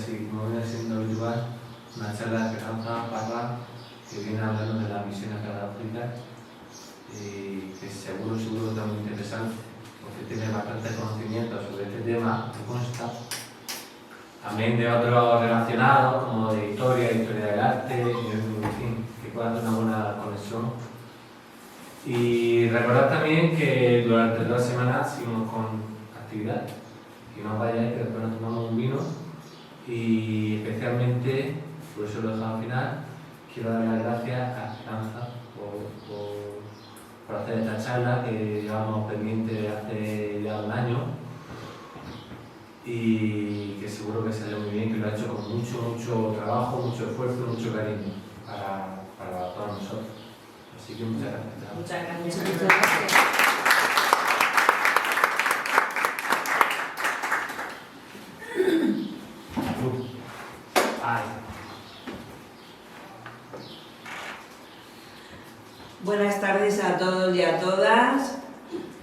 así, como viene siendo habitual, una charla de Esperanza Parra que viene hablando de las misiones pedagógicas y que seguro es muy interesante porque tiene bastante conocimiento sobre este tema, me consta. También de otros relacionados, como de historia del arte, en fin, que pueda hacer una buena conexión. Y recordad también que durante 2 semanas seguimos con actividades. Que no os vayáis, que después nos tomamos un vino. Y especialmente, por eso lo he dejado al final, quiero dar las gracias a Esperanza por hacer esta charla que llevamos pendiente hace ya 1 año. Y que seguro que salió muy bien, que lo ha hecho con mucho trabajo, mucho esfuerzo, mucho cariño para todos nosotros. Así que muchas gracias. Muchas gracias. Muchas gracias. Buenas tardes a todos y a todas.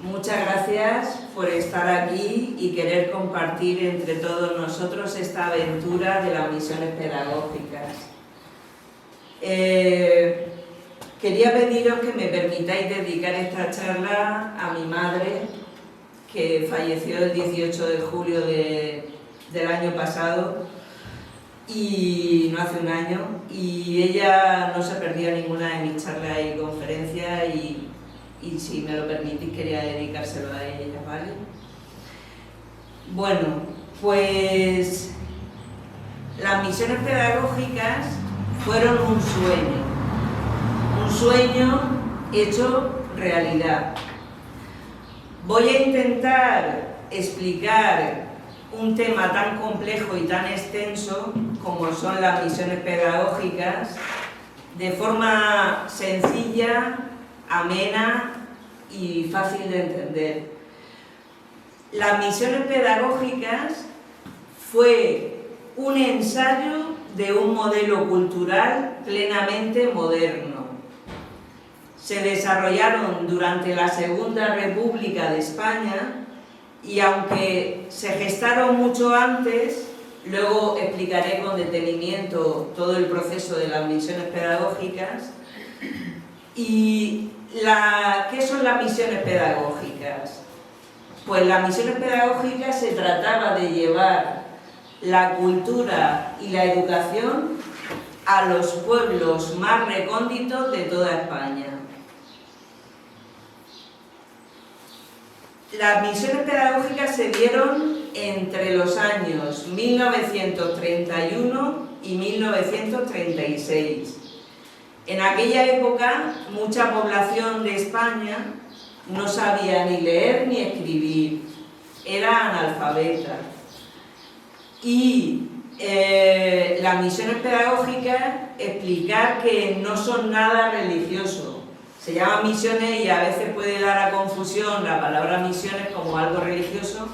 Muchas gracias por estar aquí y querer compartir entre todos nosotros esta aventura de las misiones pedagógicas. Quería pediros que me permitáis dedicar esta charla a mi madre, que falleció el 18 de julio del año pasado, y no hace 1 año, y ella no se perdía ninguna de mis charlas y conferencias, y si me lo permitís quería dedicárselo a ella, ¿vale? Bueno, pues las misiones pedagógicas fueron un sueño hecho realidad. Voy a intentar explicar un tema tan complejo y tan extenso como son las misiones pedagógicas de forma sencilla, amena y fácil de entender. Las misiones pedagógicas fue un ensayo de un modelo cultural plenamente moderno. Se desarrollaron durante la Segunda República de España y aunque se gestaron mucho antes, luego explicaré con detenimiento todo el proceso de las misiones pedagógicas. ¿Y qué son las misiones pedagógicas? Pues las misiones pedagógicas se trataba de llevar la cultura y la educación a los pueblos más recónditos de toda España. Las misiones pedagógicas se dieron entre los años 1931 y 1936. En aquella época, mucha población de España no sabía ni leer ni escribir, era analfabeta. Y las misiones pedagógicas, explicar que no son nada religioso. Se llaman misiones y a veces puede dar a confusión la palabra misiones como algo religioso,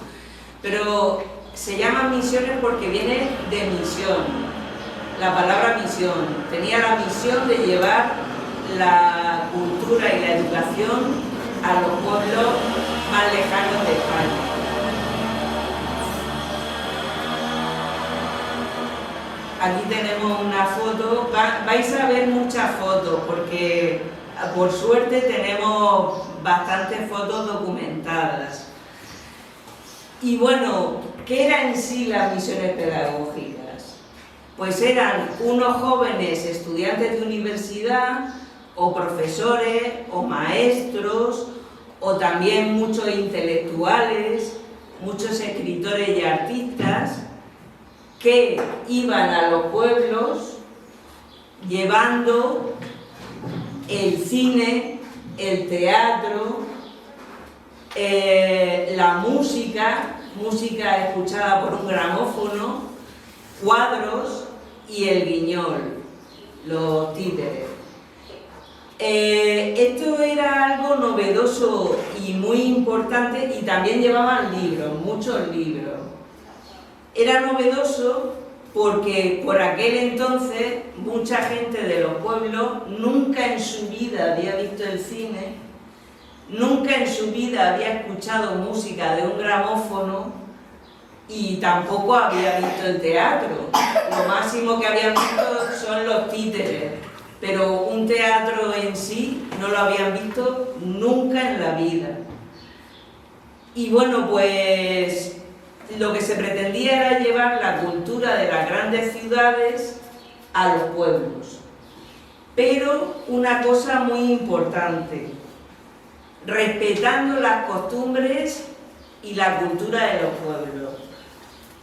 pero se llaman misiones porque viene de misión. La palabra misión tenía la misión de llevar la cultura y la educación a los pueblos más lejanos de España. Aquí tenemos una foto, vais a ver muchas fotos porque por suerte tenemos bastantes fotos documentadas. Y bueno, ¿qué eran en sí las misiones pedagógicas? Pues eran unos jóvenes estudiantes de universidad o profesores o maestros o también muchos intelectuales, muchos escritores y artistas que iban a los pueblos llevando el cine, el teatro, la música escuchada por un gramófono, cuadros y el guiñol, los títeres. Esto era algo novedoso y muy importante y también llevaban libros, muchos libros. Era novedoso porque por aquel entonces mucha gente de los pueblos nunca en su vida había visto el cine, nunca en su vida había escuchado música de un gramófono y tampoco había visto el teatro. Lo máximo que habían visto son los títeres, pero un teatro en sí no lo habían visto nunca en la vida. Y bueno, pues lo que se pretendía era llevar la cultura de las grandes ciudades a los pueblos. Pero una cosa muy importante, respetando las costumbres y la cultura de los pueblos.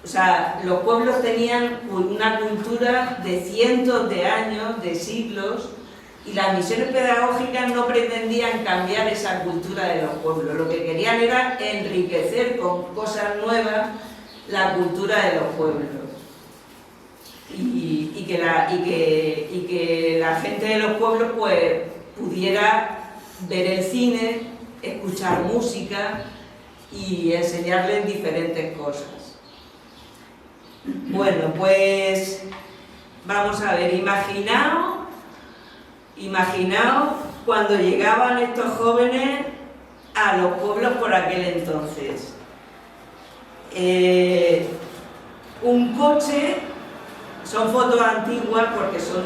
O sea, los pueblos tenían una cultura de cientos de años, de siglos, y las misiones pedagógicas no pretendían cambiar esa cultura de los pueblos. Lo que querían era enriquecer con cosas nuevas la cultura de los pueblos. Y que la gente de los pueblos pues pudiera ver el cine, escuchar música y enseñarles diferentes cosas. Bueno, pues vamos a ver, imaginaos cuando llegaban estos jóvenes a los pueblos por aquel entonces. Un coche, son fotos antiguas porque son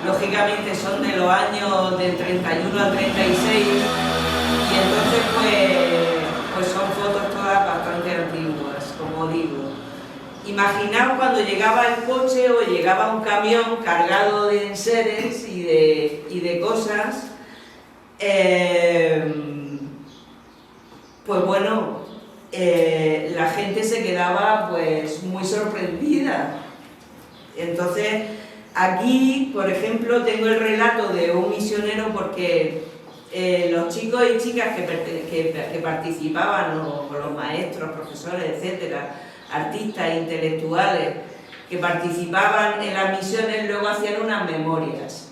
lógicamente son de los años del 31 al 36, y entonces pues son fotos todas bastante antiguas, como digo. Imaginaos cuando llegaba el coche o llegaba un camión cargado de enseres y de cosas, pues bueno, la gente se quedaba pues muy sorprendida. Entonces, aquí, por ejemplo, tengo el relato de un misionero porque los chicos y chicas que participaban, o los maestros, profesores, etcétera, artistas, intelectuales, que participaban en las misiones, luego hacían unas memorias.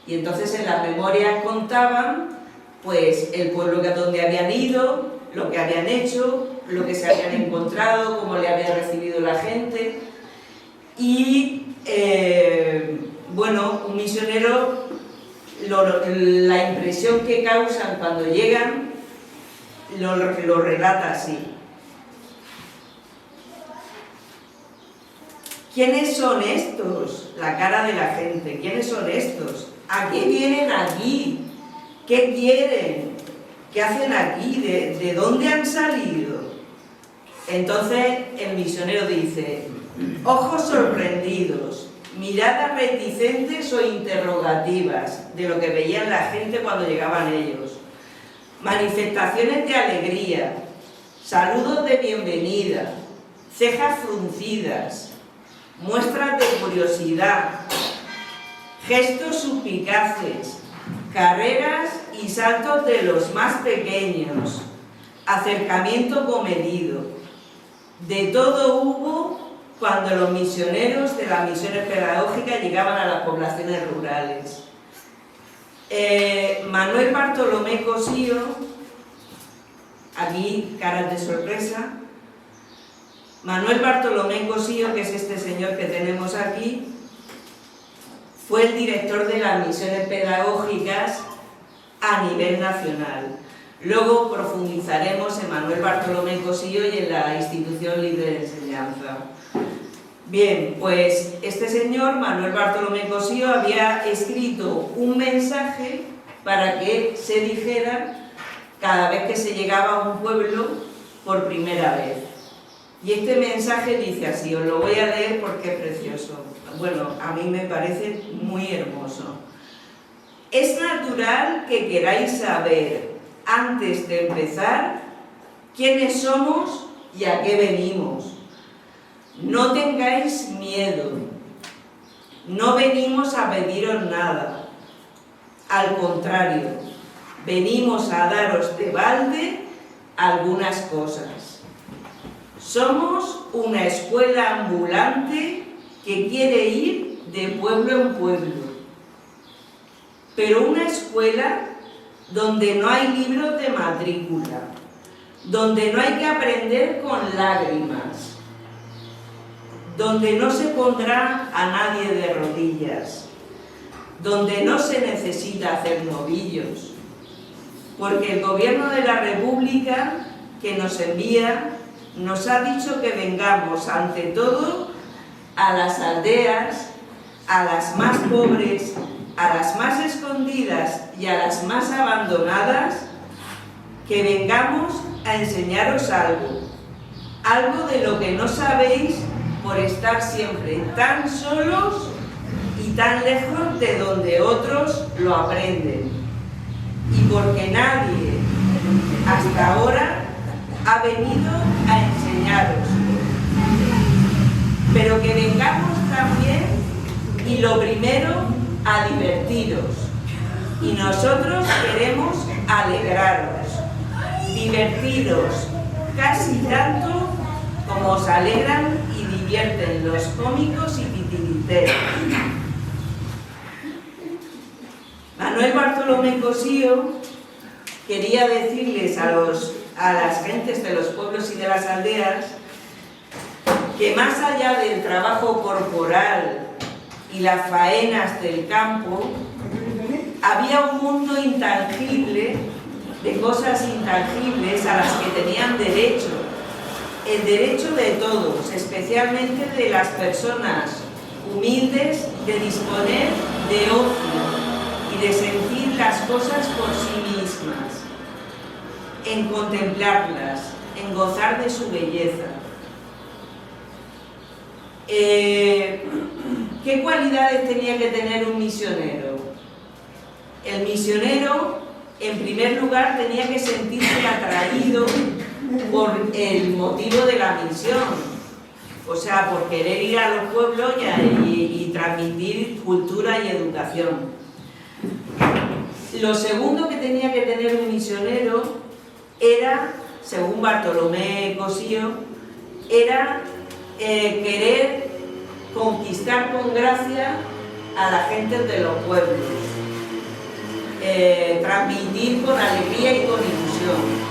Y entonces en las memorias contaban pues el pueblo donde habían ido, lo que habían hecho, lo que se habían encontrado, cómo le había recibido la gente. Y bueno, un misionero, la impresión que causan cuando llegan, lo relata así. ¿Quiénes son estos? La cara de la gente. ¿Quiénes son estos? ¿A qué vienen aquí? ¿Qué quieren? ¿Qué hacen aquí? ¿De dónde han salido? Entonces el misionero dice: ojos sorprendidos, miradas reticentes o interrogativas de lo que veían la gente cuando llegaban ellos, manifestaciones de alegría, saludos de bienvenida, cejas fruncidas, muestras de curiosidad, gestos suspicaces, carreras y saltos de los más pequeños, acercamiento comedido. De todo hubo cuando los misioneros de las misiones pedagógicas llegaban a las poblaciones rurales. Manuel Bartolomé Cosío, aquí caras de sorpresa. Manuel Bartolomé Cosío, que es este señor que tenemos aquí, fue el director de las misiones pedagógicas a nivel nacional. Luego profundizaremos en Manuel Bartolomé Cosío y en la Institución Libre de Enseñanza. Bien, pues este señor, Manuel Bartolomé Cosío, había escrito un mensaje para que se dijera cada vez que se llegaba a un pueblo por primera vez. Y este mensaje dice así, os lo voy a leer porque es precioso. Bueno, a mí me parece muy hermoso. Es natural que queráis saber, antes de empezar, quiénes somos y a qué venimos. No tengáis miedo. No venimos a pediros nada. Al contrario, venimos a daros de balde algunas cosas. Somos una escuela ambulante que quiere ir de pueblo en pueblo, pero una escuela donde no hay libros de matrícula, donde no hay que aprender con lágrimas, donde no se pondrá a nadie de rodillas, donde no se necesita hacer novillos, porque el gobierno de la República que nos envía nos ha dicho que vengamos ante todo a las aldeas, a las más pobres, a las más escondidas y a las más abandonadas, que vengamos a enseñaros algo de lo que no sabéis por estar siempre tan solos y tan lejos de donde otros lo aprenden, y porque nadie hasta ahora ha venido a enseñaros, pero que vengamos también, y lo primero, a divertiros, y nosotros queremos alegraros, divertiros casi tanto como os alegran y divierten los cómicos y titiriteros. Manuel Bartolomé Cosío quería decirles a las gentes de los pueblos y de las aldeas que más allá del trabajo corporal y las faenas del campo, había un mundo intangible, de cosas intangibles a las que tenían derecho, el derecho de todos, especialmente de las personas humildes, de disponer de ocio y de sentir las cosas por sí mismas, en contemplarlas, en gozar de su belleza. ¿Qué cualidades tenía que tener un misionero? El misionero, en primer lugar, tenía que sentirse atraído por el motivo de la misión, o sea, por querer ir a los pueblos y transmitir cultura y educación. Lo segundo que tenía que tener un misionero era, según Bartolomé Cosío, era querer conquistar con gracia a la gente de los pueblos, transmitir con alegría y con ilusión.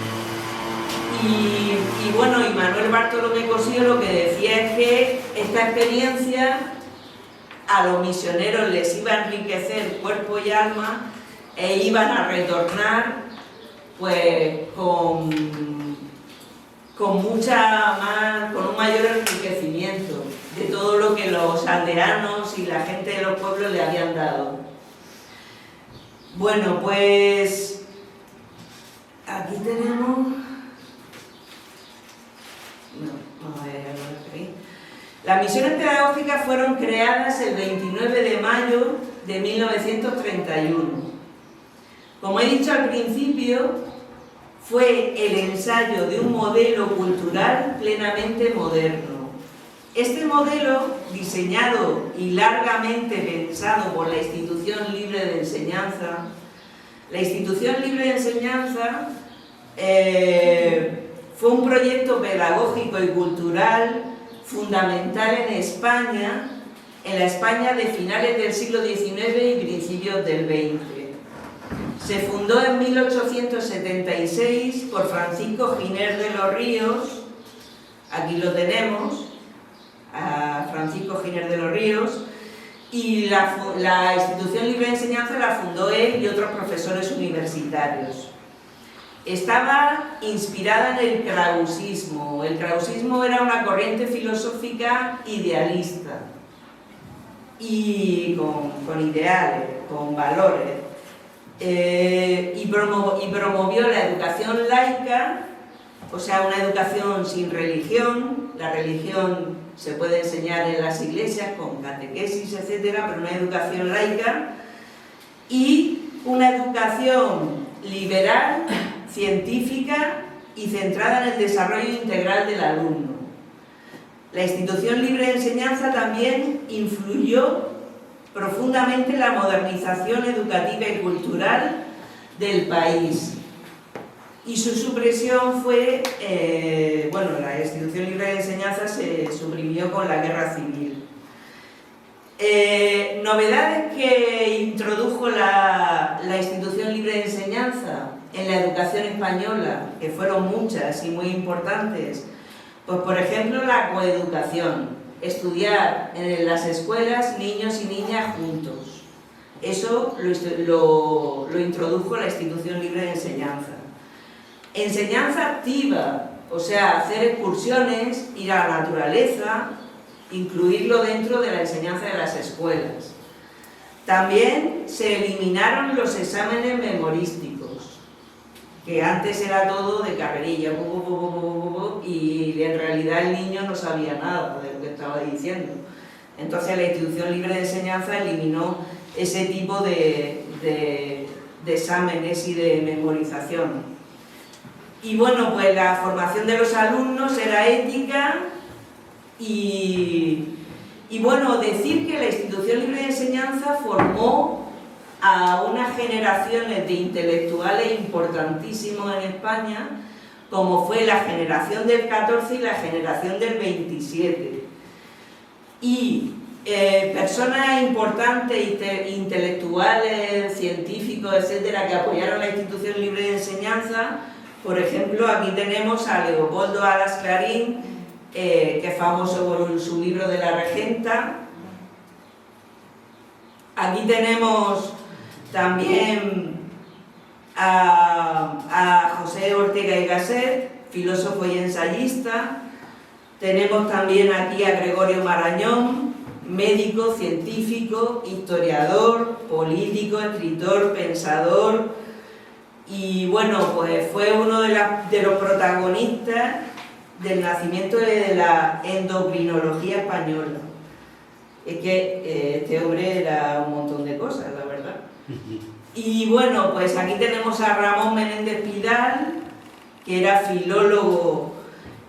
Y bueno, y Manuel Bartolomé Cosío lo que decía es que esta experiencia a los misioneros les iba a enriquecer cuerpo y alma, e iban a retornar pues con un mayor enriquecimiento de todo lo que los aldeanos y la gente de los pueblos le habían dado. Bueno, pues aquí tenemos... vamos a ver aquí. Las misiones pedagógicas fueron creadas el 29 de mayo de 1931. Como he dicho al principio, fue el ensayo de un modelo cultural plenamente moderno. Este modelo, diseñado y largamente pensado por la Institución Libre de Enseñanza, fue un proyecto pedagógico y cultural fundamental en España, en la España de finales del siglo XIX y principios del XX. Se fundó en 1876 por Francisco Giner de los Ríos, aquí lo tenemos, a Francisco Giner de los Ríos, y la Institución Libre de Enseñanza la fundó él y otros profesores universitarios. Estaba inspirada en el krausismo. El krausismo era una corriente filosófica idealista y con ideales, con valores. Y promovió la educación laica, o sea, una educación sin religión. La religión se puede enseñar en las iglesias con catequesis, etcétera, pero una educación laica y una educación liberal, científica y centrada en el desarrollo integral del alumno. La Institución Libre de Enseñanza también influyó profundamente en la modernización educativa y cultural del país. Y su supresión fue, la Institución Libre de Enseñanza se suprimió con la Guerra Civil. Novedades que introdujo la Institución Libre de Enseñanza en la educación española, que fueron muchas y muy importantes, pues por ejemplo la coeducación, estudiar en las escuelas niños y niñas juntos. Eso lo introdujo la Institución Libre de Enseñanza. Enseñanza activa, O sea, hacer excursiones, ir a la naturaleza, incluirlo dentro de la enseñanza de las escuelas. También se eliminaron los exámenes memorísticos, que antes era todo de carrerilla, y en realidad el niño no sabía nada de lo que estaba diciendo. Entonces la Institución Libre de Enseñanza eliminó ese tipo de exámenes y de memorización. Y bueno, pues la formación de los alumnos era ética y bueno, decir que la Institución Libre de Enseñanza formó a unas generaciones de intelectuales importantísimos en España, como fue la generación del 14 y la generación del 27. Y personas importantes, intelectuales, científicos, etcétera, que apoyaron la Institución Libre de Enseñanza. Por ejemplo, aquí tenemos a Leopoldo Alas Clarín, que es famoso por su libro de la Regenta. Aquí tenemos también a José Ortega y Gasset, filósofo y ensayista. Tenemos también aquí a Gregorio Marañón, médico, científico, historiador, político, escritor, pensador, y bueno, pues fue uno de los protagonistas del nacimiento de la endocrinología española. Es que este hombre era un montón de cosas, la verdad. Y bueno, pues aquí tenemos a Ramón Menéndez Pidal, que era filólogo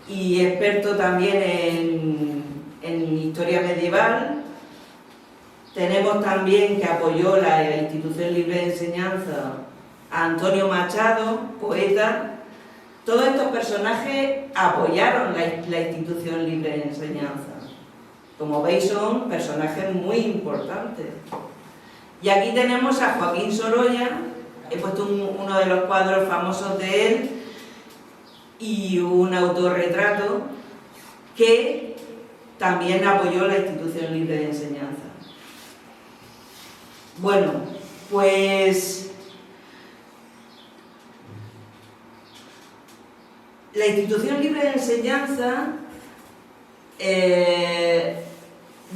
y experto también en historia medieval. Tenemos también que apoyó la Institución Libre de Enseñanza a Antonio Machado, poeta. Todos estos personajes apoyaron la Institución Libre de Enseñanza. Como veis, son personajes muy importantes. Y aquí tenemos a Joaquín Sorolla. He puesto uno de los cuadros famosos de él y un autorretrato que también apoyó la Institución Libre de Enseñanza. Bueno, pues la Institución Libre de Enseñanza,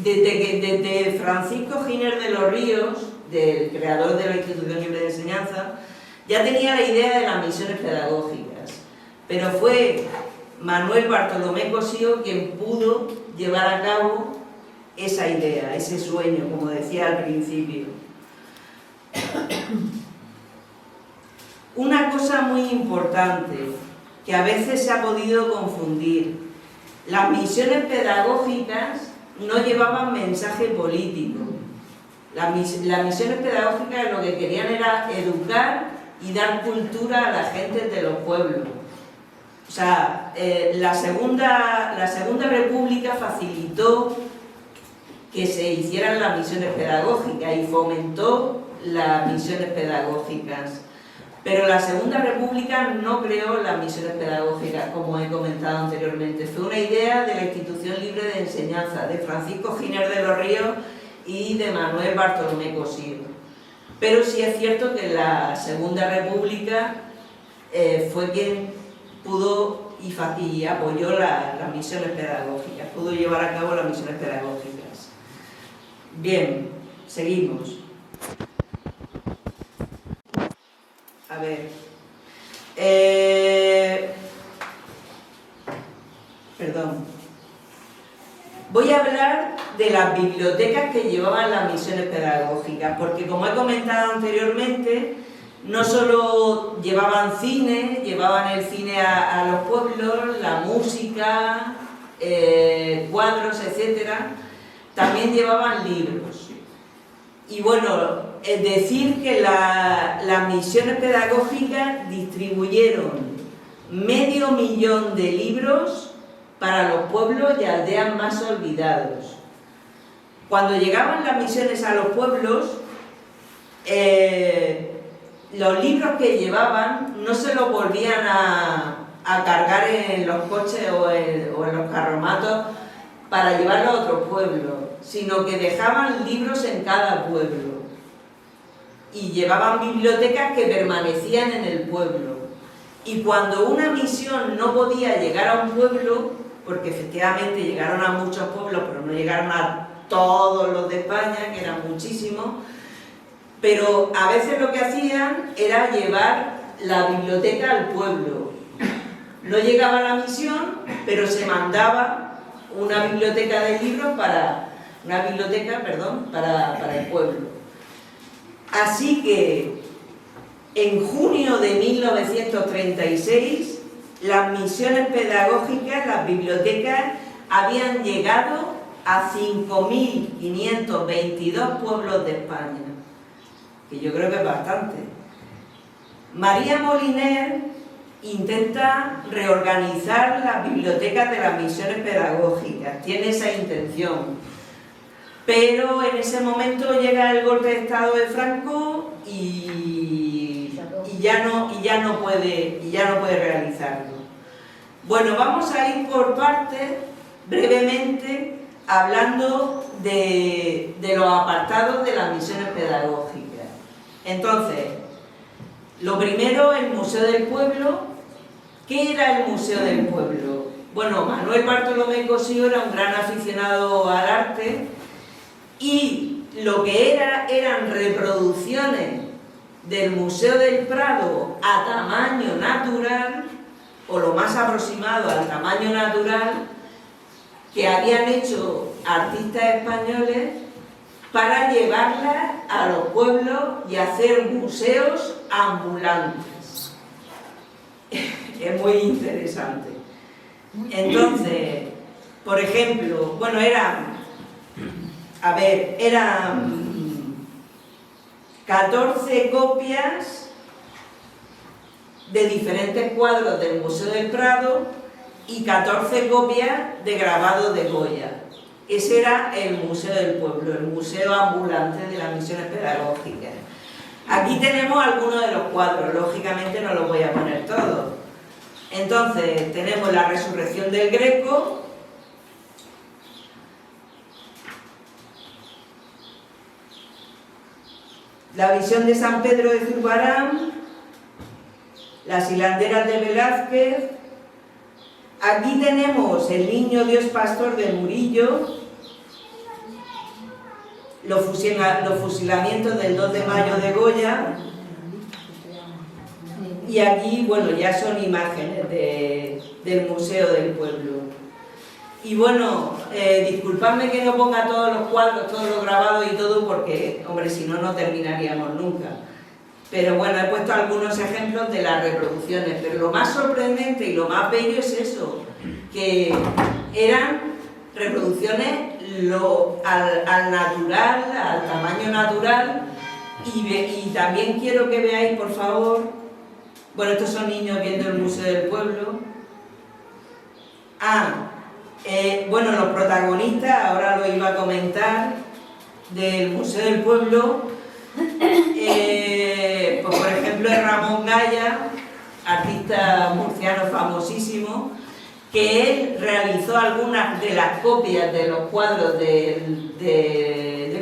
desde Francisco Giner de los Ríos, del creador de la Institución Libre de Enseñanza, ya tenía la idea de las misiones pedagógicas, pero fue Manuel Bartolomé Cosío quien pudo llevar a cabo esa idea, ese sueño, como decía al principio. Una cosa muy importante que a veces se ha podido confundir: las misiones pedagógicas no llevaban mensaje político. Las misiones pedagógicas lo que querían era educar y dar cultura a la gente de los pueblos. O sea, la Segunda República facilitó que se hicieran las misiones pedagógicas y fomentó las misiones pedagógicas. Pero la Segunda República no creó las misiones pedagógicas, como he comentado anteriormente. Fue una idea de la Institución Libre de Enseñanza, de Francisco Giner de los Ríos y de Manuel Bartolomé Cosío. Pero sí es cierto que la Segunda República fue quien pudo y apoyó las misiones pedagógicas, pudo llevar a cabo las misiones pedagógicas. Bien, seguimos. A ver, perdón. Voy a hablar de las bibliotecas que llevaban las misiones pedagógicas, porque como he comentado anteriormente, no solo llevaban cine, llevaban el cine a los pueblos, la música, cuadros, etcétera, también llevaban libros. Y bueno, es decir que las misiones pedagógicas distribuyeron 500.000 de libros para los pueblos y aldeas más olvidados. Cuando llegaban las misiones a los pueblos, los libros que llevaban no se los volvían a cargar en los coches o en los carromatos para llevarlos a otro pueblo, sino que dejaban libros en cada pueblo y llevaban bibliotecas que permanecían en el pueblo. Y cuando una misión no podía llegar a un pueblo, porque efectivamente llegaron a muchos pueblos, pero no llegaron a todos los de España, que eran muchísimos, pero a veces lo que hacían era llevar la biblioteca al pueblo. No llegaba la misión, pero se mandaba una biblioteca de libros para el pueblo. Así que en junio de 1936, las misiones pedagógicas, las bibliotecas, habían llegado a 5.522 pueblos de España, que yo creo que es bastante. María Moliner intenta reorganizar las bibliotecas de las misiones pedagógicas, tiene esa intención, pero en ese momento llega el golpe de Estado de Franco y ya no puede realizarlo. Bueno, vamos a ir por partes, brevemente, hablando de los apartados de las misiones pedagógicas. Entonces, lo primero, el Museo del Pueblo. ¿Qué era el Museo del Pueblo? Bueno, Manuel Bartolomé Cosío era un gran aficionado al arte y lo que eran reproducciones del Museo del Prado a tamaño natural, o lo más aproximado al tamaño natural, que habían hecho artistas españoles para llevarlas a los pueblos y hacer museos ambulantes. Es muy interesante. Entonces, por ejemplo, bueno, eran 14 copias de diferentes cuadros del Museo del Prado y 14 copias de grabados de Goya. Ese era el Museo del Pueblo, el museo ambulante de las misiones pedagógicas. Aquí tenemos algunos de los cuadros, lógicamente no los voy a poner todos. Entonces, tenemos la Resurrección del Greco, la Visión de San Pedro de Zurbarán, las Hilanderas de Velázquez. Aquí tenemos el Niño Dios Pastor de Murillo, los fusilamientos del 2 de mayo de Goya, y aquí, bueno, ya son imágenes del Museo del Pueblo. Y bueno, disculpadme que no ponga todos los cuadros, todos los grabados y todo, porque, hombre, si no, no terminaríamos nunca. Pero bueno, he puesto algunos ejemplos de las reproducciones, pero lo más sorprendente y lo más bello es eso, que eran reproducciones al natural, al tamaño natural, y también quiero que veáis, por favor, bueno, estos son niños viendo el Museo del Pueblo. Bueno, los protagonistas, ahora lo iba a comentar, del Museo del Pueblo, pues por ejemplo es Ramón Gaya, artista murciano famosísimo, que él realizó algunas de las copias de los cuadros del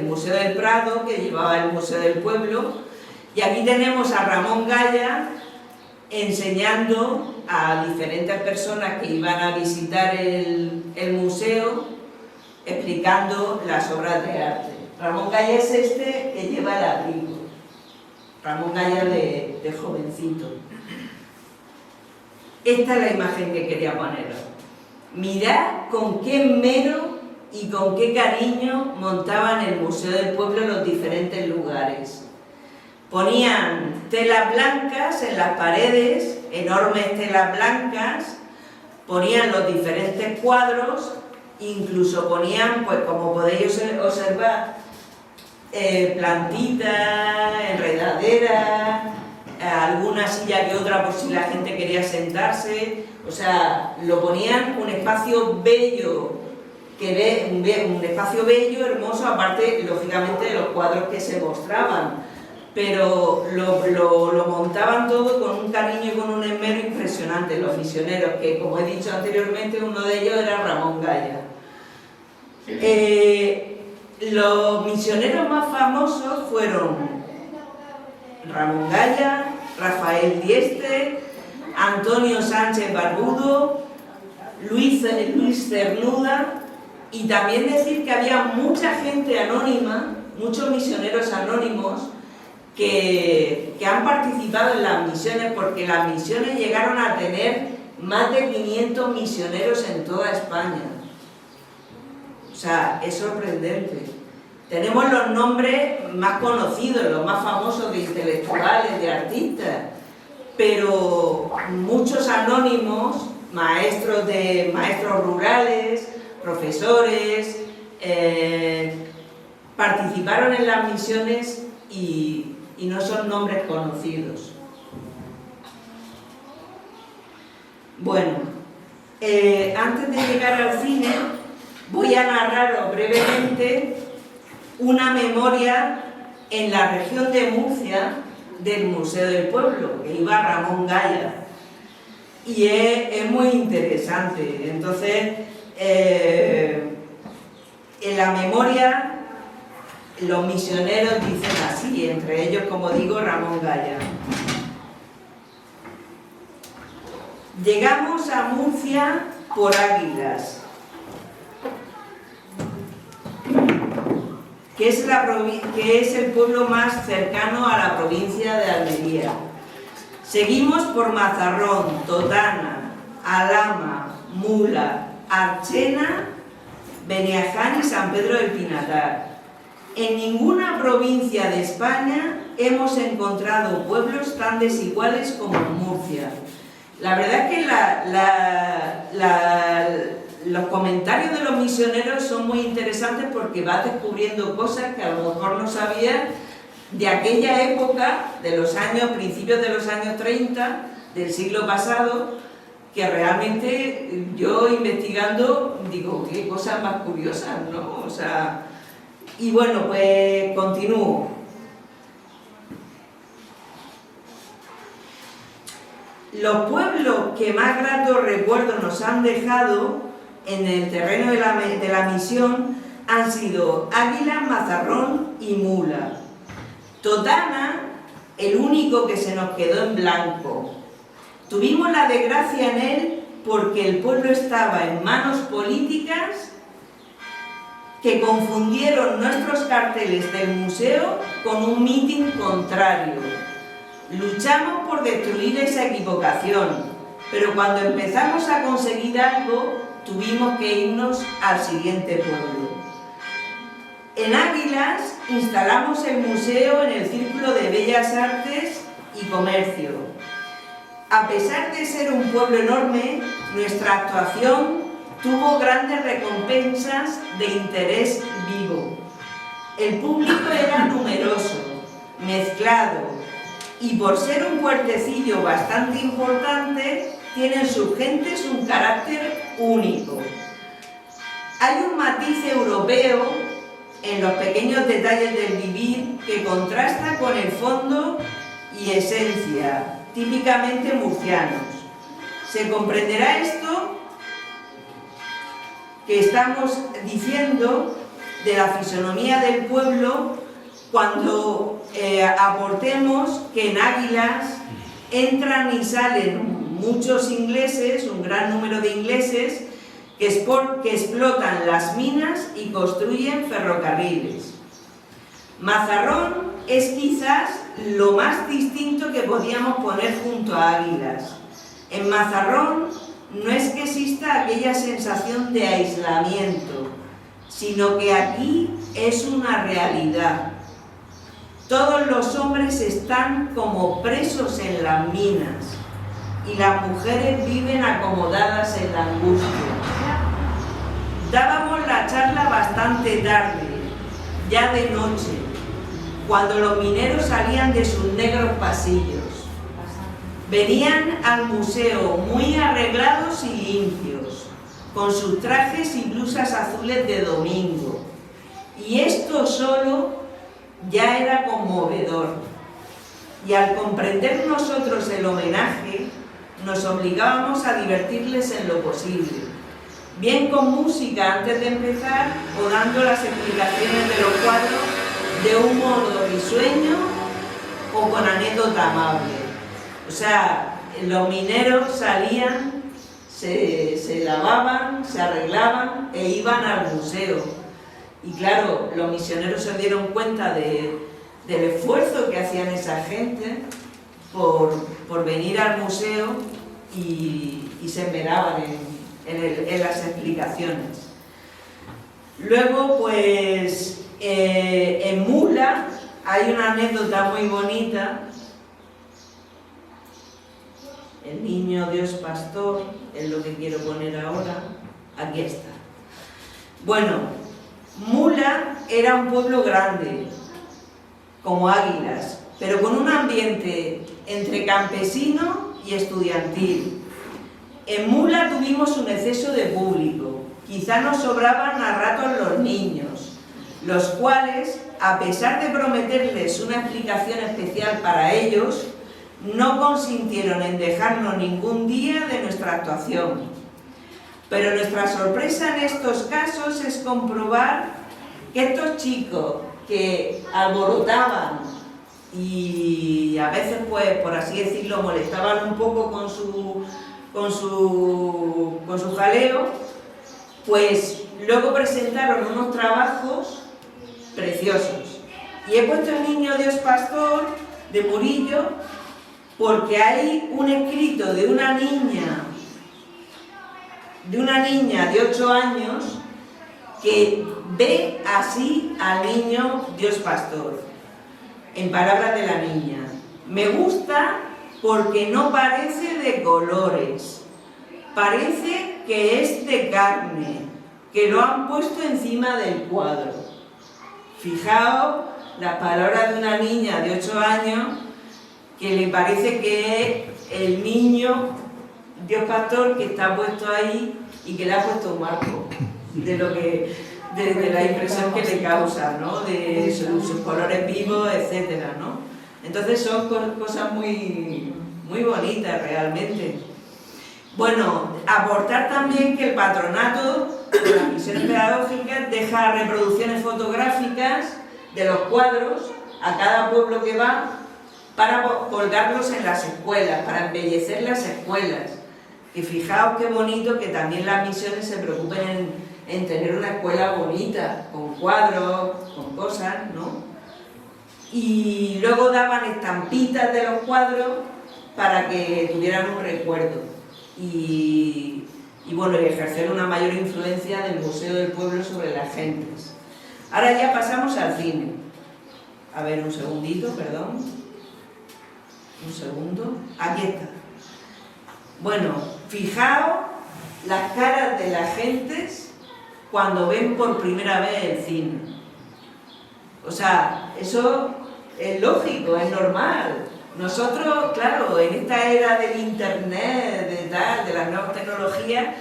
Museo del Prado, que llevaba el Museo del Pueblo, y aquí tenemos a Ramón Gaya enseñando a diferentes personas que iban a visitar el museo, explicando las obras de arte. Ramón Gaya es este que lleva el abrigo, Ramón Gaya de jovencito. Esta es la imagen que quería poneros. Mirad con qué mero y con qué cariño montaban el Museo del Pueblo en los diferentes lugares. Ponían telas blancas en las paredes, enormes telas blancas, ponían los diferentes cuadros, incluso ponían, pues como podéis observar, plantitas, enredaderas, alguna silla que otra por si la gente quería sentarse, o sea, lo ponían un espacio bello, un espacio bello, hermoso, aparte, lógicamente, de los cuadros que se mostraban. Pero lo montaban todo con un cariño y con un esmero impresionante, los misioneros, que como he dicho anteriormente, uno de ellos era Ramón Gaya. Los misioneros más famosos fueron Ramón Gaya, Rafael Dieste, Antonio Sánchez Barbudo, Luis Cernuda, y también decir que había mucha gente anónima, muchos misioneros anónimos que han participado en las misiones, porque las misiones llegaron a tener más de 500 misioneros en toda España. O sea, es sorprendente. Tenemos los nombres más conocidos, los más famosos de intelectuales, de artistas, pero muchos anónimos, maestros rurales, profesores, participaron en las misiones y no son nombres conocidos. Bueno, antes de llegar al cine, voy a narraros brevemente una memoria en la región de Murcia del Museo del Pueblo, que iba Ramón Gaya, y es muy interesante. Entonces, en la memoria los misioneros dicen así, entre ellos, como digo, Ramón Gaya. Llegamos a Murcia por Águilas, que es el pueblo más cercano a la provincia de Almería. Seguimos por Mazarrón, Totana, Alhama, Mula, Archena, Beniaján y San Pedro del Pinatar. En ninguna provincia de España hemos encontrado pueblos tan desiguales como en Murcia. La verdad es que los comentarios de los misioneros son muy interesantes porque vas descubriendo cosas que a lo mejor no sabías de aquella época, de los años, principios de los años 30 del siglo pasado, que realmente yo investigando digo, qué cosas más curiosas, ¿no? O sea, y bueno, pues continúo. Los pueblos que más gratos recuerdos nos han dejado en el terreno de la misión han sido Águila, Mazarrón y Mula. Totana, el único que se nos quedó en blanco. Tuvimos la desgracia en él porque el pueblo estaba en manos políticas que confundieron nuestros carteles del museo con un mitin contrario. Luchamos por destruir esa equivocación, pero cuando empezamos a conseguir algo, tuvimos que irnos al siguiente pueblo. En Águilas instalamos el museo en el Círculo de Bellas Artes y Comercio. A pesar de ser un pueblo enorme, nuestra actuación tuvo grandes recompensas de interés vivo. El público era numeroso, mezclado, y por ser un puertecillo bastante importante, tienen sus gentes un carácter único. Hay un matiz europeo en los pequeños detalles del vivir que contrasta con el fondo y esencia, típicamente murcianos. Se comprenderá esto que estamos diciendo de la fisonomía del pueblo cuando aportemos que en Águilas entran y salen muchos ingleses, un gran número de ingleses, que explotan las minas y construyen ferrocarriles. Mazarrón es quizás lo más distinto que podíamos poner junto a Águilas. En Mazarrón no es que exista aquella sensación de aislamiento, sino que aquí es una realidad. Todos los hombres están como presos en las minas y las mujeres viven acomodadas en la angustia. Dábamos la charla bastante tarde, ya de noche, cuando los mineros salían de sus negros pasillos. Venían al museo muy arreglados y limpios, con sus trajes y blusas azules de domingo. Y esto solo ya era conmovedor. Y al comprender nosotros el homenaje, nos obligábamos a divertirles en lo posible, bien con música antes de empezar o dando las explicaciones de los cuadros de un modo risueño o con anécdota amable. O sea, los mineros salían, se lavaban, se arreglaban e iban al museo. Y claro, los misioneros se dieron cuenta del esfuerzo que hacían esa gente por venir al museo y se esmeraban en las explicaciones. Luego, pues, en Mula hay una anécdota muy bonita. El niño Dios pastor es lo que quiero poner ahora. Aquí está. Bueno, Mula era un pueblo grande, como Águilas, pero con un ambiente entre campesino y estudiantil. En Mula tuvimos un exceso de público. Quizá nos sobraban a ratos los niños, los cuales, a pesar de prometerles una explicación especial para ellos, no consintieron en dejarnos ningún día de nuestra actuación. Pero nuestra sorpresa en estos casos es comprobar que estos chicos que alborotaban y a veces, pues, por así decirlo, molestaban un poco con su jaleo, pues luego presentaron unos trabajos preciosos. Y he puesto el niño Dios pastor de Murillo porque hay un escrito de una niña de 8 años que ve así al niño Dios pastor, en palabras de la niña: me gusta porque no parece de colores, parece que es de carne, que lo han puesto encima del cuadro. Fijaos las palabras de una niña de 8 años que le parece que es el niño Dios pastor que está puesto ahí y que le ha puesto un marco de la impresión que le causa, ¿no? De sus colores vivos, etcétera, ¿no? Entonces son cosas muy, muy bonitas realmente. Bueno, aportar también que el patronato de las misiones pedagógicas deja reproducciones fotográficas de los cuadros a cada pueblo que va para colgarlos en las escuelas, para embellecer las escuelas. Y fijaos qué bonito que también las misiones se preocupen en tener una escuela bonita, con cuadros, con cosas, ¿no? Y luego daban estampitas de los cuadros para que tuvieran un recuerdo. Y bueno, y ejercer una mayor influencia del Museo del Pueblo sobre las gentes. Ahora ya pasamos al cine. A ver, un segundito, perdón. Un segundo. Aquí está. Bueno, fijaos las caras de las gentes cuando ven por primera vez el cine. O sea, eso es lógico, es normal. Nosotros, claro, en esta era del internet, de las nuevas tecnologías,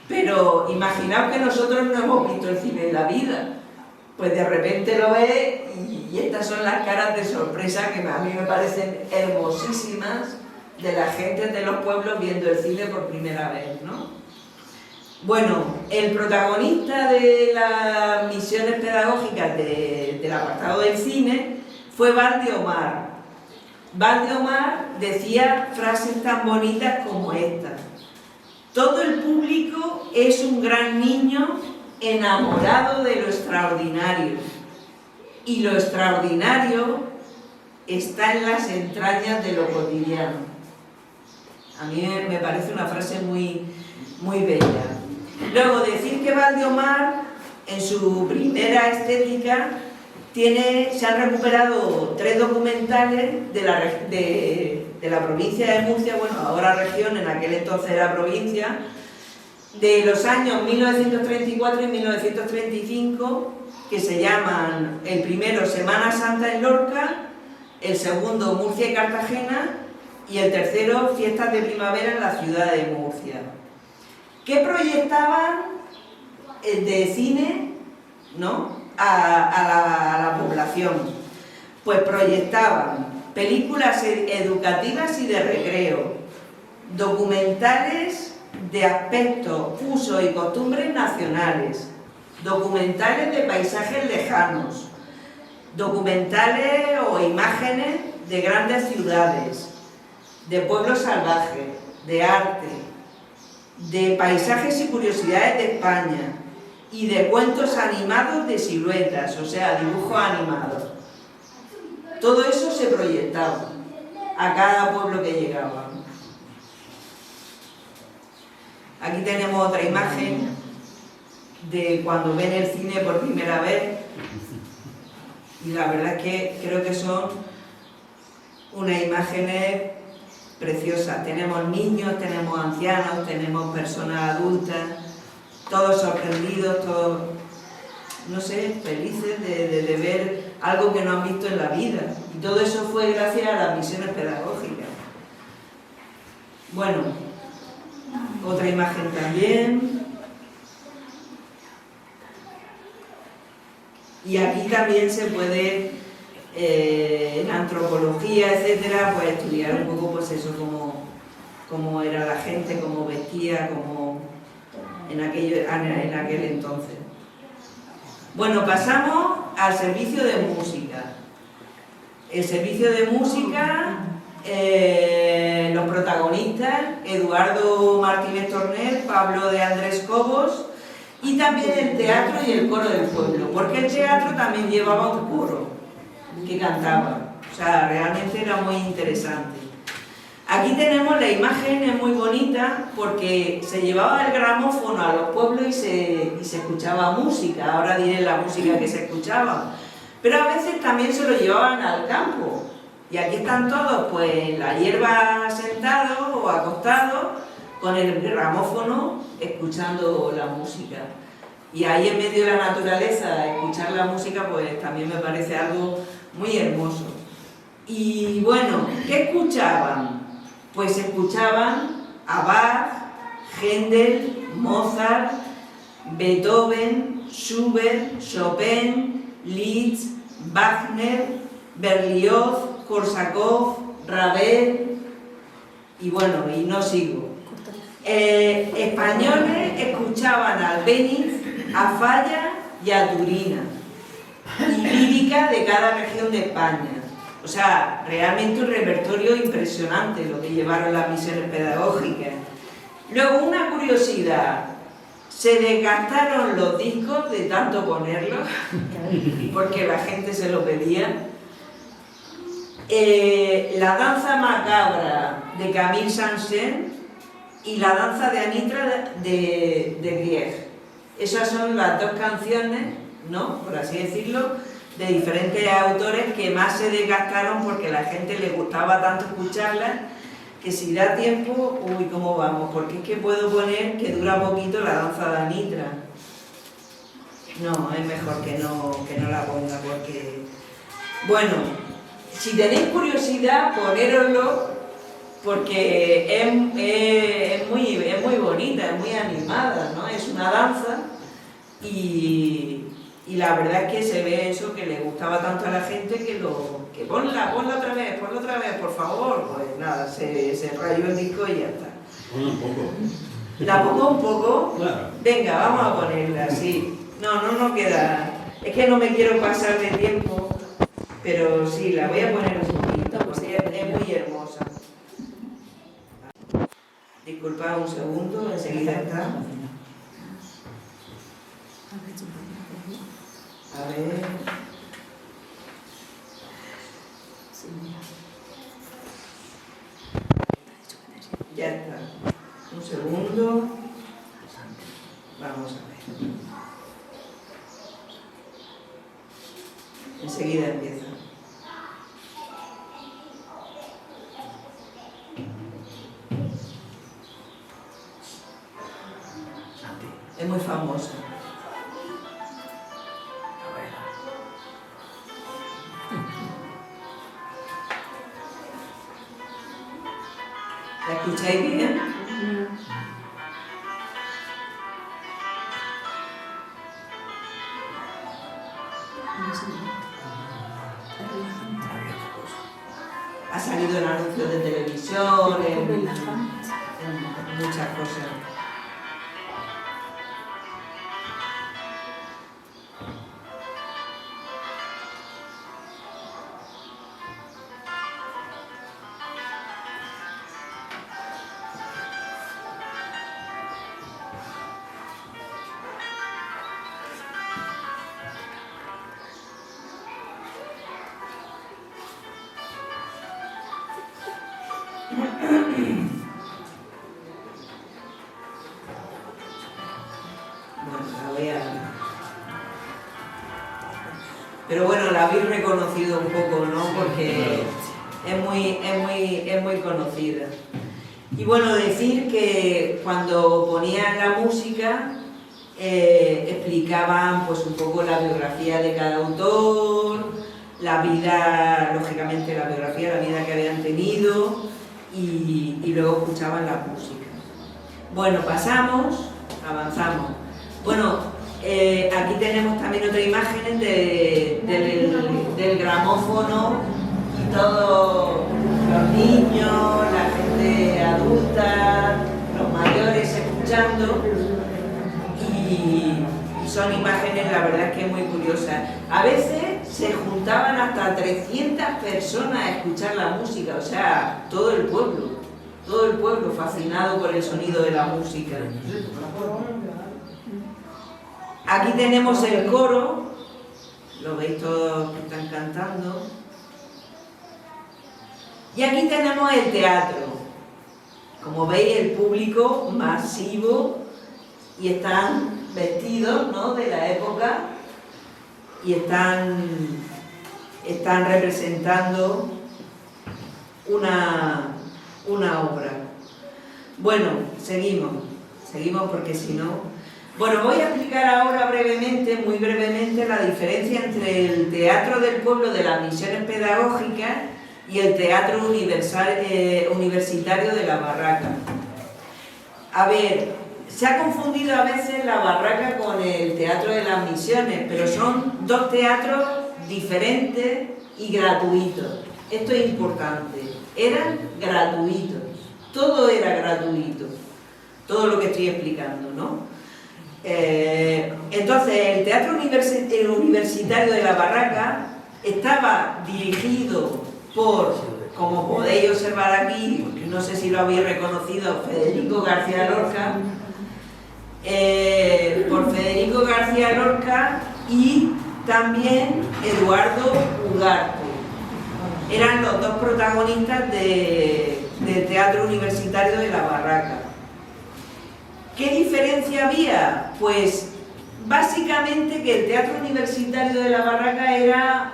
pero imaginaos que nosotros no hemos visto el cine en la vida. Pues de repente lo ves y estas son las caras de sorpresa que a mí me parecen hermosísimas de la gente de los pueblos viendo el cine por primera vez, ¿no? Bueno, el protagonista de las misiones pedagógicas del apartado del cine fue Valdemar. Valdemar decía frases tan bonitas como esta: todo el público es un gran niño enamorado de lo extraordinario, y lo extraordinario está en las entrañas de lo cotidiano. A mí me parece una frase muy, muy bella. Luego, decir que Valdemar, en su primera estética, se han recuperado 3 documentales de la provincia de Murcia, bueno, ahora región, en aquel entonces era provincia, de los años 1934 y 1935, que se llaman, el primero Semana Santa en Lorca, el segundo Murcia y Cartagena, y el tercero Fiestas de Primavera en la ciudad de Murcia. ¿Qué proyectaban de cine, ¿no?, a la población? Pues proyectaban películas educativas y de recreo, documentales de aspectos, usos y costumbres nacionales, documentales de paisajes lejanos, documentales o imágenes de grandes ciudades, de pueblos salvajes, de arte, de paisajes y curiosidades de España y de cuentos animados de siluetas, o sea, dibujos animados. Todo eso se proyectaba a cada pueblo que llegaba. Aquí tenemos otra imagen de cuando ven el cine por primera vez, y la verdad es que creo que son unas imágenes preciosas. Tenemos niños, tenemos ancianos, tenemos personas adultas, todos sorprendidos, todos, no sé, felices de ver algo que no han visto en la vida. Y todo eso fue gracias a las misiones pedagógicas. Bueno, otra imagen también. Y aquí también se puede, en antropología, etcétera, pues estudiar un poco, pues eso, cómo era la gente, cómo vestía, cómo en aquel entonces. Bueno, pasamos al servicio de música. El servicio de música, los protagonistas, Eduardo Martínez Torner, Pablo de Andrés Cobos, y también el teatro y el coro del pueblo, porque el teatro también llevaba un coro que cantaba, o sea, realmente era muy interesante. Aquí tenemos la imagen, es muy bonita, porque se llevaba el gramófono a los pueblos y se escuchaba música. Ahora diré la música que se escuchaba, pero a veces también se lo llevaban al campo, y aquí están todos pues en la hierba sentados o acostados con el gramófono escuchando la música. Y ahí en medio de la naturaleza, escuchar la música pues también me parece algo muy hermoso. Y bueno, ¿qué escuchaban? Pues escuchaban a Bach, Händel, Mozart, Beethoven, Schubert, Chopin, Liszt, Wagner, Berlioz, Korsakov, Ravel, y bueno, y no sigo. Españoles escuchaban a Albéniz, a Falla y a Turina, y lírica de cada región de España. O sea, realmente un repertorio impresionante lo que llevaron las misiones pedagógicas. Luego, una curiosidad, se desgastaron los discos de tanto ponerlos, porque la gente se lo pedía. La danza macabra de Camille Saint-Saëns y la danza de Anitra de Grieg. Esas son las dos canciones, ¿no?, por así decirlo, de diferentes autores que más se desgastaron porque a la gente le gustaba tanto escucharlas, que si da tiempo, uy, ¿cómo vamos? Porque es que puedo poner que dura poquito la danza de Anitra. No, es mejor que no la ponga porque... Bueno, si tenéis curiosidad, ponéroslo, porque es muy bonita, es muy animada, ¿no? Es una danza y la verdad es que se ve eso, que le gustaba tanto a la gente que ponla otra vez, por favor. Pues nada, se rayó el disco y ya está. Ponla un poco. ¿La pongo un poco? Claro. Venga, vamos a ponerla, sí. No queda... Es que no me quiero pasar de tiempo, pero sí, la voy a poner un poquito, porque es muy hermosa. Disculpad un segundo, enseguida está. A ver... Ya está. Un segundo. Vamos a ver. Enseguida empieza. Es muy famosa. ¿La escucháis bien? Ha salido en anuncios de televisión, en muchas cosas. la voy a... Pero bueno, la habéis reconocido un poco, ¿no? Porque es muy conocida. Y bueno, decir que cuando ponían la música explicaban pues un poco la biografía de cada autor, la vida, lógicamente la biografía, la vida que habían tenido y luego escuchaban la música. Bueno, avanzamos. Bueno, aquí tenemos también otra imagen del gramófono y todos los niños, la gente adulta, los mayores escuchando y son imágenes, la verdad es que muy curiosas. A veces se juntaban hasta 300 personas a escuchar la música, o sea, todo el pueblo fascinado por el sonido de la música. Aquí tenemos el coro, lo veis todos que están cantando. Y aquí tenemos el teatro. Como veis, el público masivo y están vestidos, ¿no?, de la época y están representando una obra. Bueno, seguimos porque si no... Bueno, voy a explicar ahora muy brevemente, la diferencia entre el teatro del pueblo de las misiones pedagógicas y el teatro universitario de la barraca. A ver, se ha confundido a veces la barraca con el teatro de las misiones, pero son dos teatros diferentes y gratuitos. Esto es importante. Eran gratuitos. Todo era gratuito. Todo lo que estoy explicando, ¿no? Entonces, el teatro universitario de la barraca estaba dirigido por, como podéis observar aquí, no sé si lo habéis reconocido, Federico García Lorca, y también Eduardo Ugarte. Eran los dos protagonistas del teatro universitario de la barraca. ¿Qué diferencia había? Pues básicamente que el teatro universitario de la barraca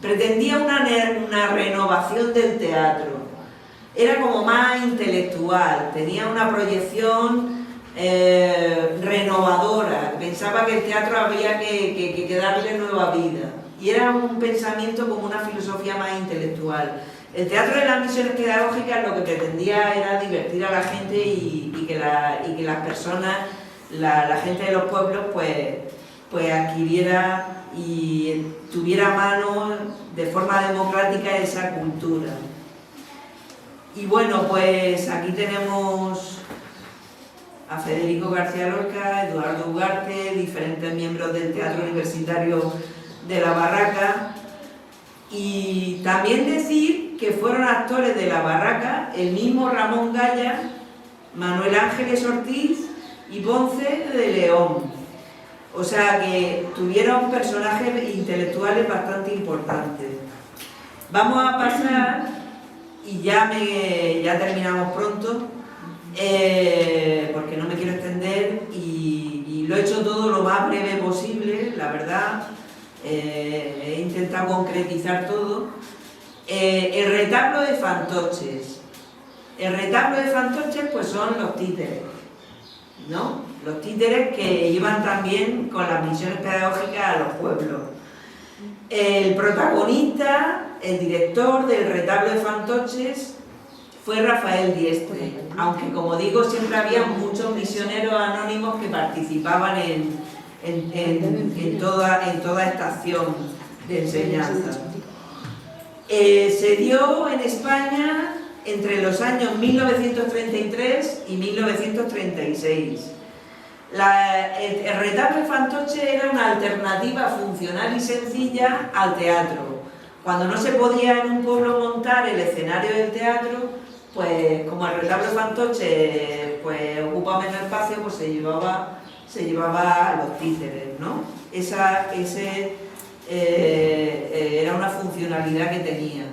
pretendía una renovación del teatro. Era como más intelectual, tenía una proyección renovadora, pensaba que el teatro había que darle nueva vida. Y era un pensamiento como una filosofía más intelectual. El teatro de las misiones pedagógicas lo que pretendía era divertir a la gente y que las personas, la gente de los pueblos, pues adquiriera y tuviera a mano de forma democrática esa cultura. Y bueno, pues aquí tenemos a Federico García Lorca, Eduardo Ugarte, diferentes miembros del teatro universitario de la barraca. Y también decir que fueron actores de la barraca el mismo Ramón Gaya, Manuel Ángeles Ortiz y Ponce de León. O sea que tuvieron personajes intelectuales bastante importantes. Vamos a pasar, y ya terminamos pronto, porque no me quiero extender y lo he hecho todo lo más breve posible, la verdad. He intentado concretizar todo. El retablo de fantoches. El retablo de fantoches pues son los títeres, ¿no? Los títeres que iban también con las misiones pedagógicas a los pueblos. El protagonista, el director del retablo de fantoches fue Rafael Diestre, aunque como digo siempre había muchos misioneros anónimos que participaban en toda esta acción de enseñanza. Se dio en España entre los años 1933 y 1936. El retablo de fantoche era una alternativa funcional y sencilla al teatro. Cuando no se podía en un pueblo montar el escenario del teatro, pues como el retablo de fantoche pues ocupa menos espacio, pues se llevaba a los títeres, ¿no? Era una funcionalidad que tenía.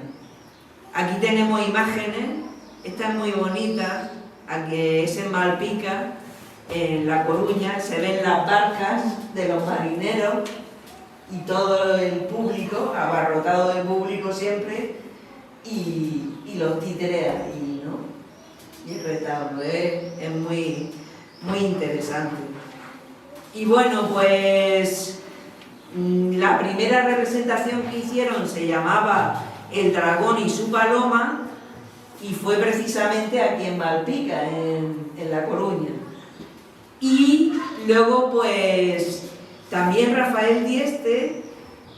Aquí tenemos imágenes, esta es muy bonita, aquí es en Malpica, en La Coruña, se ven las barcas de los marineros y todo el público, abarrotado de público siempre, y los títeres ahí, ¿no? Y el retablo es muy, muy interesante. Y bueno, pues la primera representación que hicieron se llamaba El dragón y su paloma, y fue precisamente aquí en Malpica, en La Coruña. Y luego pues también Rafael Dieste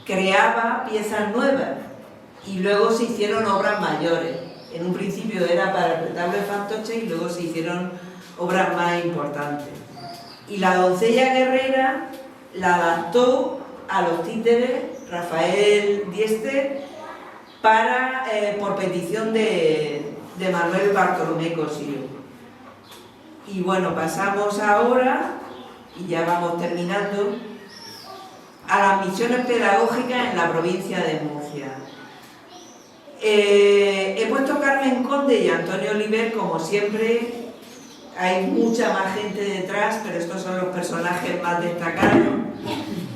creaba piezas nuevas y luego se hicieron obras mayores. En un principio era para el retablo de fantoche y luego se hicieron obras más importantes. Y la doncella guerrera la adaptó a los títeres Rafael Dieste por petición de Manuel Bartolomé Cosío. Y bueno, pasamos ahora, y ya vamos terminando, a las misiones pedagógicas en la provincia de Murcia. He puesto Carmen Conde y Antonio Oliver, como siempre. Hay mucha más gente detrás, pero estos son los personajes más destacados.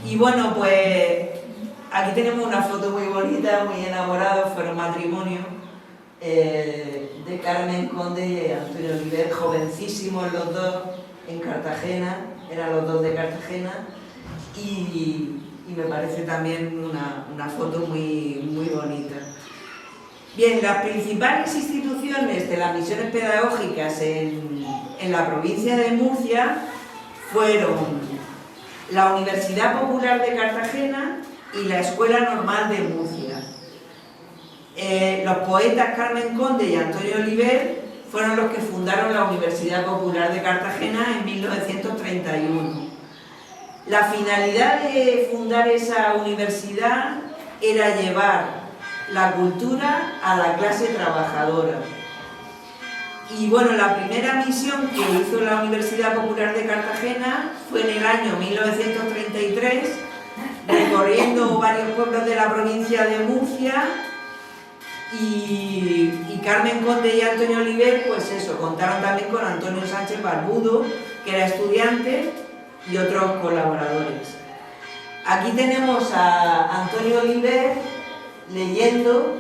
Y bueno, pues aquí tenemos una foto muy bonita, muy enamorados, fueron matrimonio de Carmen Conde y Antonio Oliver, jovencísimos los dos en Cartagena, eran los dos de Cartagena, y me parece también una foto muy, muy bonita. Bien, las principales instituciones de las misiones pedagógicas en la provincia de Murcia fueron la Universidad Popular de Cartagena y la Escuela Normal de Murcia. Los poetas Carmen Conde y Antonio Oliver fueron los que fundaron la Universidad Popular de Cartagena en 1931. La finalidad de fundar esa universidad era llevar la cultura a la clase trabajadora. Y bueno, la primera misión que hizo la Universidad Popular de Cartagena fue en el año 1933, recorriendo varios pueblos de la provincia de Murcia, y Carmen Conde y Antonio Oliver, pues eso, contaron también con Antonio Sánchez Barbudo, que era estudiante, y otros colaboradores. Aquí tenemos a Antonio Oliver leyendo,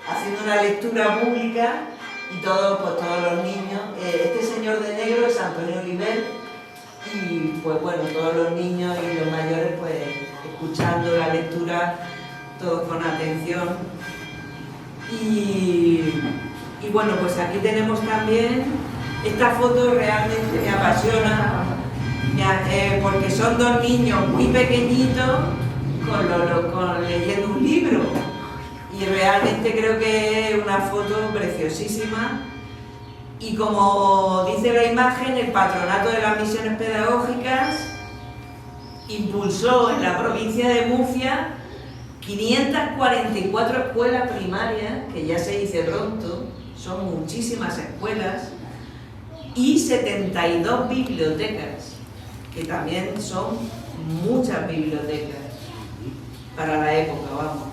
haciendo una lectura pública, y todos los niños. Este señor de negro es Antonio Oliver, y pues bueno, todos los niños y los mayores pues escuchando la lectura, todos con atención. Y bueno, pues aquí tenemos también, esta foto realmente me apasiona, porque son dos niños muy pequeñitos leyendo un libro, y realmente creo que es una foto preciosísima. Y como dice la imagen, el Patronato de las Misiones Pedagógicas impulsó en la provincia de Murcia 544 escuelas primarias, que ya se dice pronto, son muchísimas escuelas, y 72 bibliotecas, que también son muchas bibliotecas para la época, vamos.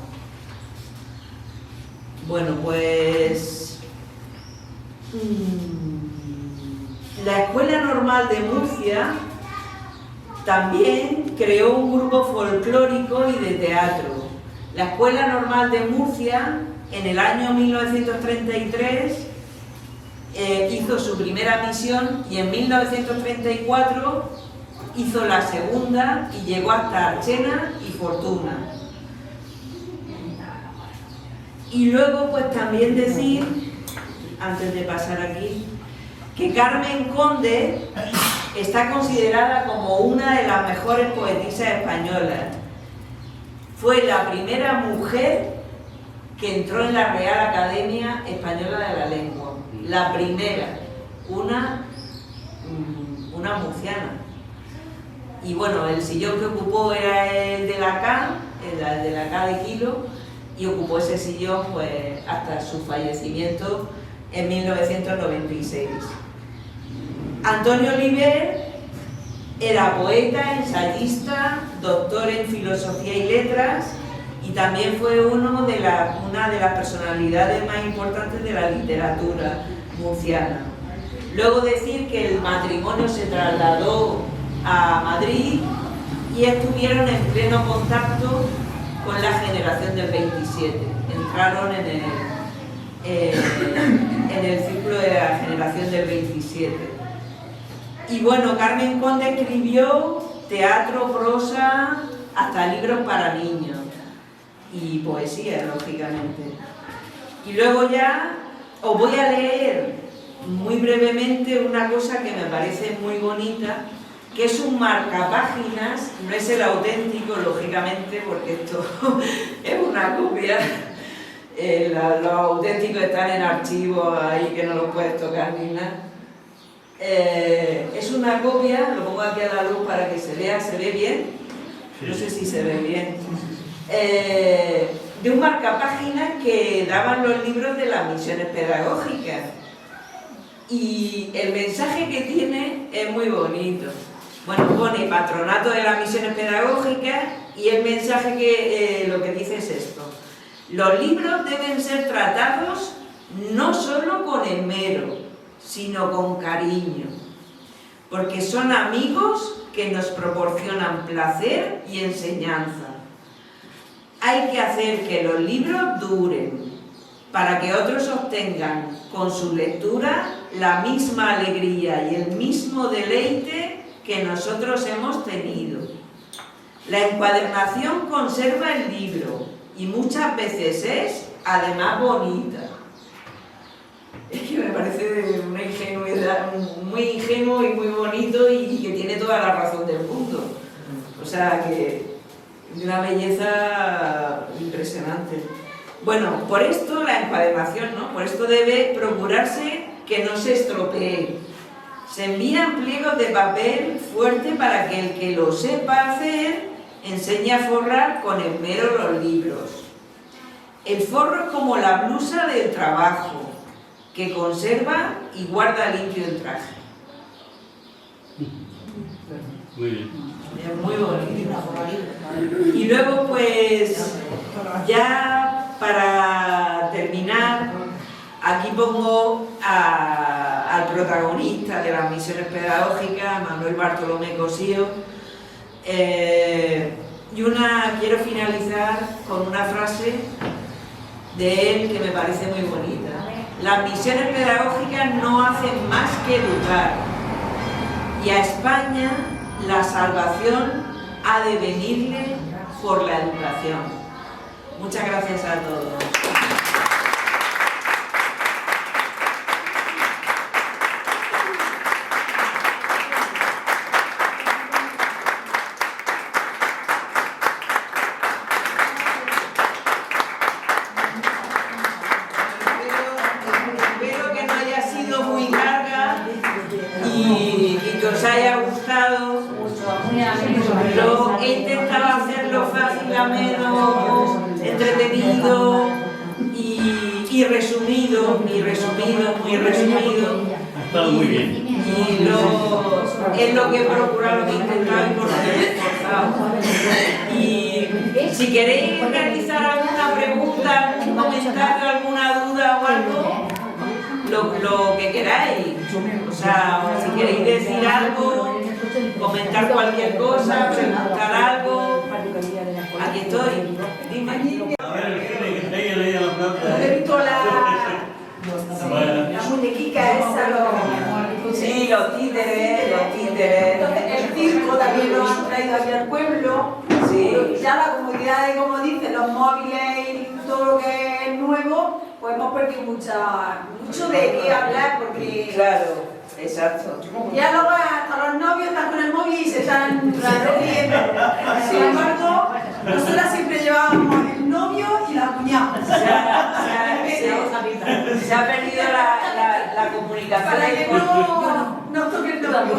Bueno, pues la Escuela Normal de Murcia también creó un grupo folclórico y de teatro. La Escuela Normal de Murcia, en el año 1933, hizo su primera misión, y en 1934 hizo la segunda y llegó hasta Archena y Fortuna. Y luego pues también decir, antes de pasar aquí, que Carmen Conde está considerada como una de las mejores poetisas españolas. Fue la primera mujer que entró en la Real Academia Española de la Lengua. La primera, una murciana. Y bueno, el sillón que ocupó era el de la K, el de la K de Kilo, y ocupó ese sillón pues hasta su fallecimiento en 1996. Antonio Oliver era poeta, ensayista, doctor en Filosofía y Letras, y también fue una de las personalidades más importantes de la literatura murciana. Luego decir que el matrimonio se trasladó a Madrid y estuvieron en pleno contacto con la generación del 27. Entraron en el círculo de la generación del 27. Y bueno, Carmen Conde escribió teatro, prosa, hasta libros para niños y poesía, lógicamente. Y luego ya os voy a leer muy brevemente una cosa que me parece muy bonita, que es un marcapáginas, no es el auténtico, lógicamente, porque esto es una copia. Los auténticos están en archivos ahí que no los puedes tocar ni nada. Es una copia, lo pongo aquí a la luz para que se vea, ¿se ve bien? No sé si se ve bien. De un marcapáginas que daban los libros de las misiones pedagógicas. Y el mensaje que tiene es muy bonito. Bueno, pone Patronato de las Misiones Pedagógicas y el mensaje que lo que dice es esto. Los libros deben ser tratados no solo con esmero, sino con cariño, porque son amigos que nos proporcionan placer y enseñanza. Hay que hacer que los libros duren, para que otros obtengan con su lectura la misma alegría y el mismo deleite que nosotros hemos tenido. La encuadernación conserva el libro y muchas veces es, además, bonita. Es que me parece una ingenuidad, muy ingenuo y muy bonito y que tiene toda la razón del mundo. O sea que de una belleza impresionante. Bueno, por esto la encuadernación, ¿no? Por esto debe procurarse que no se estropee. Se envían pliegos de papel fuerte para que el que lo sepa hacer enseñe a forrar con esmero los libros. El forro es como la blusa del trabajo, que conserva y guarda limpio el traje. Muy bien. Es muy bonito. Y luego, pues, ya para terminar, aquí pongo al protagonista de las misiones pedagógicas, Manuel Bartolomé Cosío, y quiero finalizar con una frase de él que me parece muy bonita. Las misiones pedagógicas no hacen más que educar, y a España la salvación ha de venirle por la educación. Muchas gracias a todos. Espero que no haya sido muy larga y que os haya gustado. He intentado hacerlo fácil, ameno, entretenido y resumido, muy resumido. Ha estado muy bien. Y es lo que he procurado, lo que he intentado y por lo que me he esforzado. Y si queréis realizar alguna pregunta, algún comentario, alguna duda o algo, lo que queráis. O sea, si queréis decir algo, comentar cualquier cosa, preguntar algo, aquí estoy. Dime. A ver, el cine que está ahí a la plaza. He visto la muñequica esa, Sí, los títeres. Entonces, el circo también lo han traído aquí al pueblo. Sí. Ya la comodidad de, como dicen, los móviles y todo lo que es nuevo, pues hemos perdido mucho de qué hablar, porque Claro, exacto. ya luego hasta los novios están con el móvil y se están riendo. Sin embargo, nosotras siempre llevábamos el novio y la cuñada. Se ha perdido la comunicación. Para que no nos toque el novio.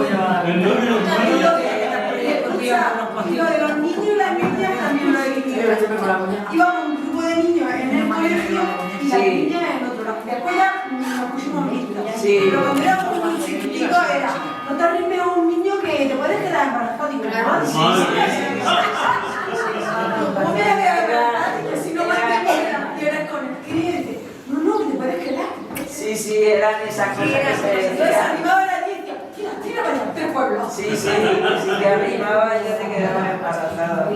El novio Y lo de los niños y las niñas también lo he vivido. Íbamos un grupo de niños en el colegio y las niñas en otro lado. Después ya nos pusimos listas. Pero cuando éramos muy chiquiticos era, no te arrimes a un niño que te puedes quedar embarazado. Digo, ¿cómo me voy a quedar embarazada? Sí, eran esas cosas que se Entonces decían. animaban allí y decían, tira, tira para allá, 3 pueblos. Sí, sí, si te arrimaba ya te quedabas embarazada.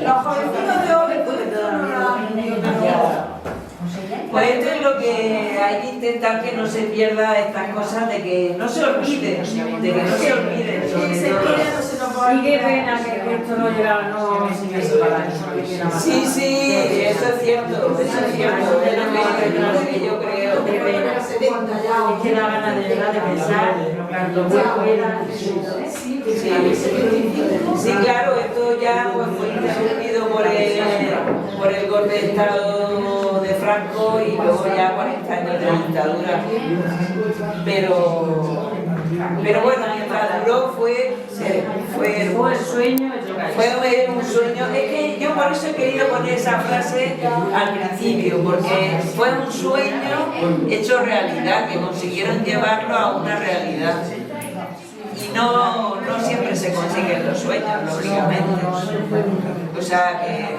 Los jovencitos de hoy, pues esto no lo han entendido, pero... Pues esto es lo que hay que intentar, que no se pierda estas cosas, de que no se olviden, de que no se olviden. Si se quiere, no se nos va a Y qué olvidar. pena que esto no llega, no enseñarse para el año que viene a Sí, sí, eso es cierto, es lo que yo creo. Qué pena. Es que da ganas de verdad de pensar lo bueno que era. Sí, claro, esto ya pues, fue interrumpido por el golpe de Estado de Franco y luego ya 40 años de dictadura. Pero bueno, mientras duró fue Fue el sueño hecho realidad. fue un sueño. Es que yo por eso he querido poner esa frase al principio, porque fue un sueño hecho realidad, que consiguieron llevarlo a una realidad. Y no siempre se consiguen los sueños, lógicamente. O sea que...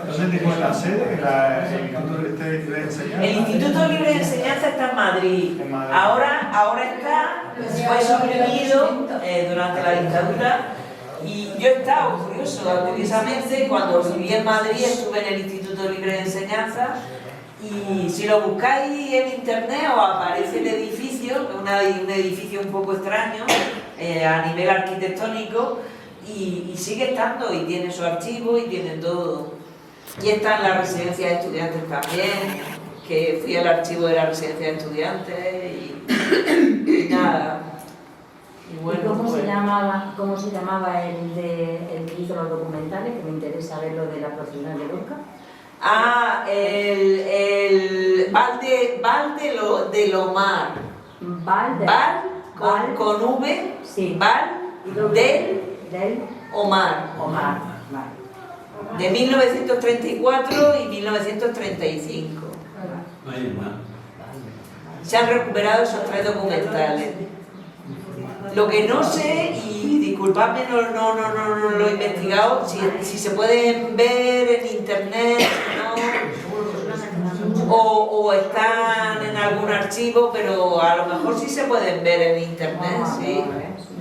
¿Dónde tenéis la sede? ¿El Instituto Libre de Enseñanza? El Instituto Libre de Enseñanza está en Madrid. En Madrid. Ahora fue suprimido durante la dictadura. Y yo he estado curiosamente, cuando viví en Madrid estuve en el Instituto Libre de Enseñanza. Y si lo buscáis en internet os aparece el edificio, un edificio un poco extraño a nivel arquitectónico, y sigue estando, y tiene su archivo y tiene todo. Y está en la residencia de estudiantes también, que fui al archivo de la residencia de estudiantes y nada. Y bueno, ¿Cómo pues, se llamaba el que hizo los documentales? Que me interesa ver lo de la profesional de Lorca. el Val de Lomar. Val con V, Sí. Val del Del Omar, Omar. Vale. de 1934 y 1935. Ay, hermano. Se han recuperado esos 3 documentales. Lo que no sé, y disculpadme, no lo he investigado, si se pueden ver en internet, ¿no? o están en algún archivo, pero a lo mejor sí se pueden ver en internet, sí,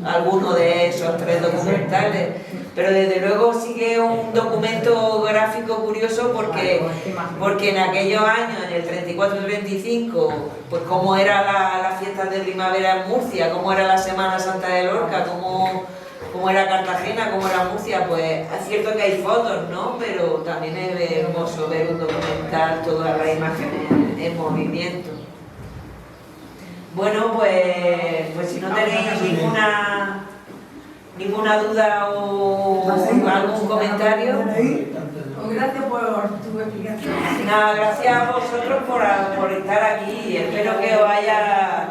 alguno de esos 3 documentales. Pero desde luego sigue un documento gráfico curioso porque en aquellos años, en el 34-35, pues cómo era la fiesta de primavera en Murcia, cómo era la Semana Santa de Lorca, cómo era Cartagena, cómo era Murcia, pues es cierto que hay fotos, ¿no? Pero también es hermoso ver un documental, todas las imágenes en movimiento. Bueno, pues si no tenéis ninguna duda o algún comentario. Pues gracias por tu explicación. Nada, gracias a vosotros por estar aquí. Espero que os haya